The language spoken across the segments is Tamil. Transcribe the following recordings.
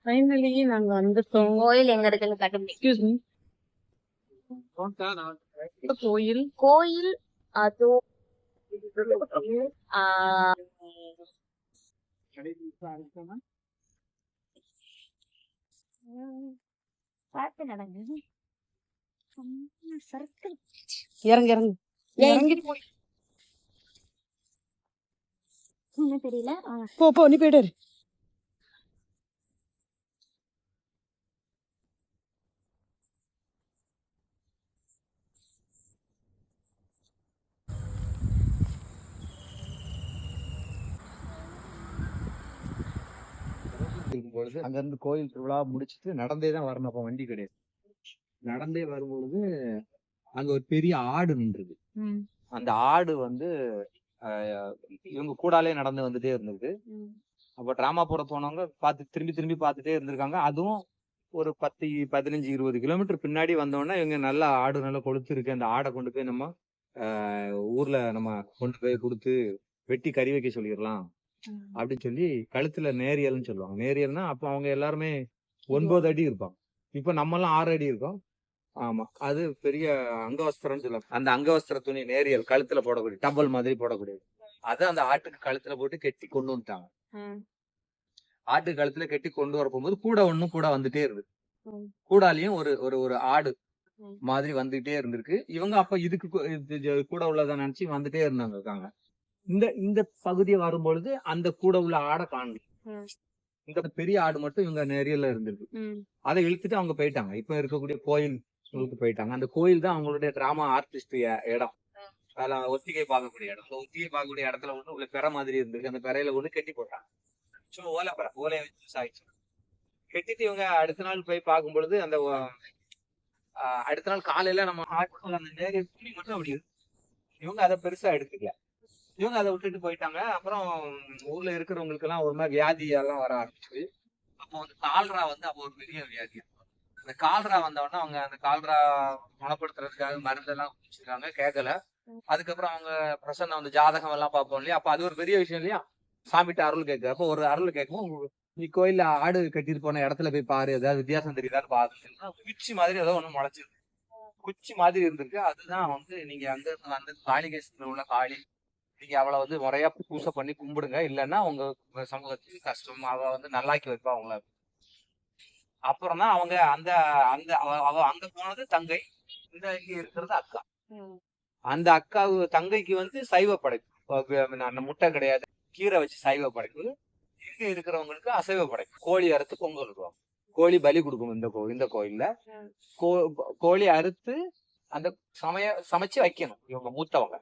ஃபைனலி நாங்க வந்துட்டோம். கோயில் எங்க இருக்குன்னு கண்டுபிடி. Excuse me. கோயில் கோயில் அதோ பார்த்து நடங்க. சர்க்கிள் இறங்கு இறங்கு இறங்கி போய் என்ன தெரியல. போ போ நீ போயிட்டாரு. இருக்கும்பொழுது அங்க இருந்து கோயில் திருவிழா முடிச்சுட்டு நடந்தே தான் வரணும். அப்ப வண்டி கிடையாது. நடந்தே வரும்பொழுது அங்க ஒரு பெரிய ஆடு நின்றுது. அந்த ஆடு வந்து இவங்க கூடாலே நடந்து வந்துட்டே இருந்தது. அப்ப டிராமா போட போனவங்க திரும்பி திரும்பி பார்த்துட்டே இருந்திருக்காங்க. அதுவும் ஒரு 10, 15, 20 கிலோமீட்டர் பின்னாடி வந்தோடனே இவங்க நல்லா ஆடு நல்லா கொளுத்து இருக்கு, அந்த ஆடை கொண்டு போய் நம்ம ஊர்ல நம்ம கொண்டு போய் கொடுத்து வெட்டி கறி வைக்க சொல்லிடலாம் அப்படின்னு சொல்லி கழுத்துல நேரியல்னு சொல்லுவாங்க. நேரியல்னா அப்ப அவங்க எல்லாருமே 9 அடி இருப்பாங்க. இப்ப நம்ம எல்லாம் 6 அடி இருக்கோம். ஆமா, அது பெரிய அங்கவஸ்திரம்னு சொல்லுவாங்க. அந்த அங்கவஸ்திர துணி நேரியல் கழுத்துல போடக்கூடிய டபல் மாதிரி போடக்கூடியது. அதை அந்த ஆட்டுக்கு கழுத்துல போட்டு கெட்டி கொண்டு வந்துட்டாங்க. ஆட்டு கழுத்துல கெட்டி கொண்டு வர போகும்போது கூட வந்துட்டே இருக்கு. கூடாலையும் ஒரு ஒரு ஒரு ஆடு மாதிரி வந்துட்டே இருந்திருக்கு. இவங்க அப்ப இதுக்கு கூட உள்ளதான் நினைச்சு வந்துட்டே இருக்காங்க. இந்த பகுதியை வரும்பொழுது அந்த கூட உள்ள ஆடை காணல. இந்த பெரிய ஆடு மட்டும் இவங்க நேரியல்ல இருந்திருக்கு. அதை இழுத்துட்டு அவங்க போயிட்டாங்க. இப்ப இருக்கக்கூடிய கோயில் போயிட்டாங்க. அந்த கோயில் தான் அவங்களுடைய டிராமா ஆர்டிஸ்ட் இடம். அதெல்லாம் ஒத்திகை பார்க்கக்கூடிய இடம். ஒத்திகை பார்க்கக்கூடிய இடத்துல ஒண்ணு உள்ள பெற மாதிரி இருந்திருக்கு. அந்த பெறையில ஒண்ணு கெட்டி போட்டாங்க. ஓலையை வச்சு சாய்ச்சு கெட்டிட்டு இவங்க அடுத்த நாள் போய் பார்க்கும் பொழுது அந்த அடுத்த நாள் காலையில நம்ம அந்த நேரியல் துணி மட்டும் அப்படி இருக்கு. இவங்க அதை பெருசா எடுத்துக்கல. இவங்க அதை விட்டுட்டு போயிட்டாங்க. அப்புறம் ஊர்ல இருக்கிறவங்களுக்கு எல்லாம் ஒரு மாதிரி வியாதி எல்லாம் வர ஆரம்பிச்சு. அப்போ வந்து கால்ரா வந்து அப்போ ஒரு பெரிய வியாதி. அந்த கால்ரா வந்தோடனே அவங்க அந்த கால்ரா குணப்படுத்துறதுக்காக மருந்தெல்லாம் குடிச்சிருக்காங்க, கேட்கல. அதுக்கப்புறம் அவங்க பிரசன்னம் வந்து ஜாதகம் எல்லாம் பார்ப்போம் இல்லையா, அப்ப அது ஒரு பெரிய விஷயம் இல்லையா, சாமிட்டு அருள் கேட்க. அப்போ ஒரு அருள் கேட்கும், நீ கோயில்ல ஆடு கட்டிட்டு போன இடத்துல போய் பாரு, ஏதாவது வித்தியாசம் தெரியுதான்னு பாருன்னா குச்சி மாதிரி ஏதோ ஒண்ணு முளைச்சிருக்கு. குச்சி மாதிரி இருந்திருக்கு. அதுதான் வந்து நீங்க அங்க இருந்து வந்து காளிகேசத்துல உள்ள காளி, நீங்க அவளை வந்து முறையா பூசை பண்ணி கும்பிடுங்க, இல்லைன்னா உங்க சமூகத்துக்கு கஷ்டம், அவ வந்து நல்லாக்கி வைப்பா அவங்கள. அப்புறம் தான் அவங்க அந்த அந்த அவ அங்க போனது தங்கை, இந்த இங்க இருக்கிறது அக்கா. அந்த அக்கா தங்கைக்கு வந்து சைவ படைப்பு, முட்டை கிடையாது, கீரை வச்சு சைவ படைப்பு. இங்க இருக்கிறவங்களுக்கு அசைவ படைப்பு. கோழி அறுத்து பொங்கல் விடுவாங்க. கோழி பலி கொடுக்கும் இந்த கோயில்ல. கோழி அறுத்து அந்த சமைச்சு வைக்கணும் இவங்க மூத்தவங்க.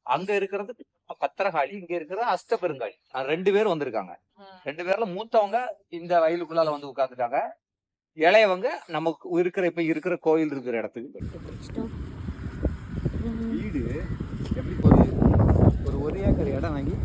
அங்க இருக்கிறது பத்திரகாளி, இங்க இருக்கிறது அஷ்டபெருங்காளி. 2 பேரும் வந்திருக்காங்க. 2 பேர்ல மூத்தவங்க இந்த வயலுக்குள்ளால வந்து உட்கார்ந்துட்டாங்க. இளையவங்க நமக்கு இப்ப இருக்கிற கோயில் இருக்கிற இடத்துக்கு. வீடு எப்படி ஒரு 1 ஏக்கர் இடம் வாங்கி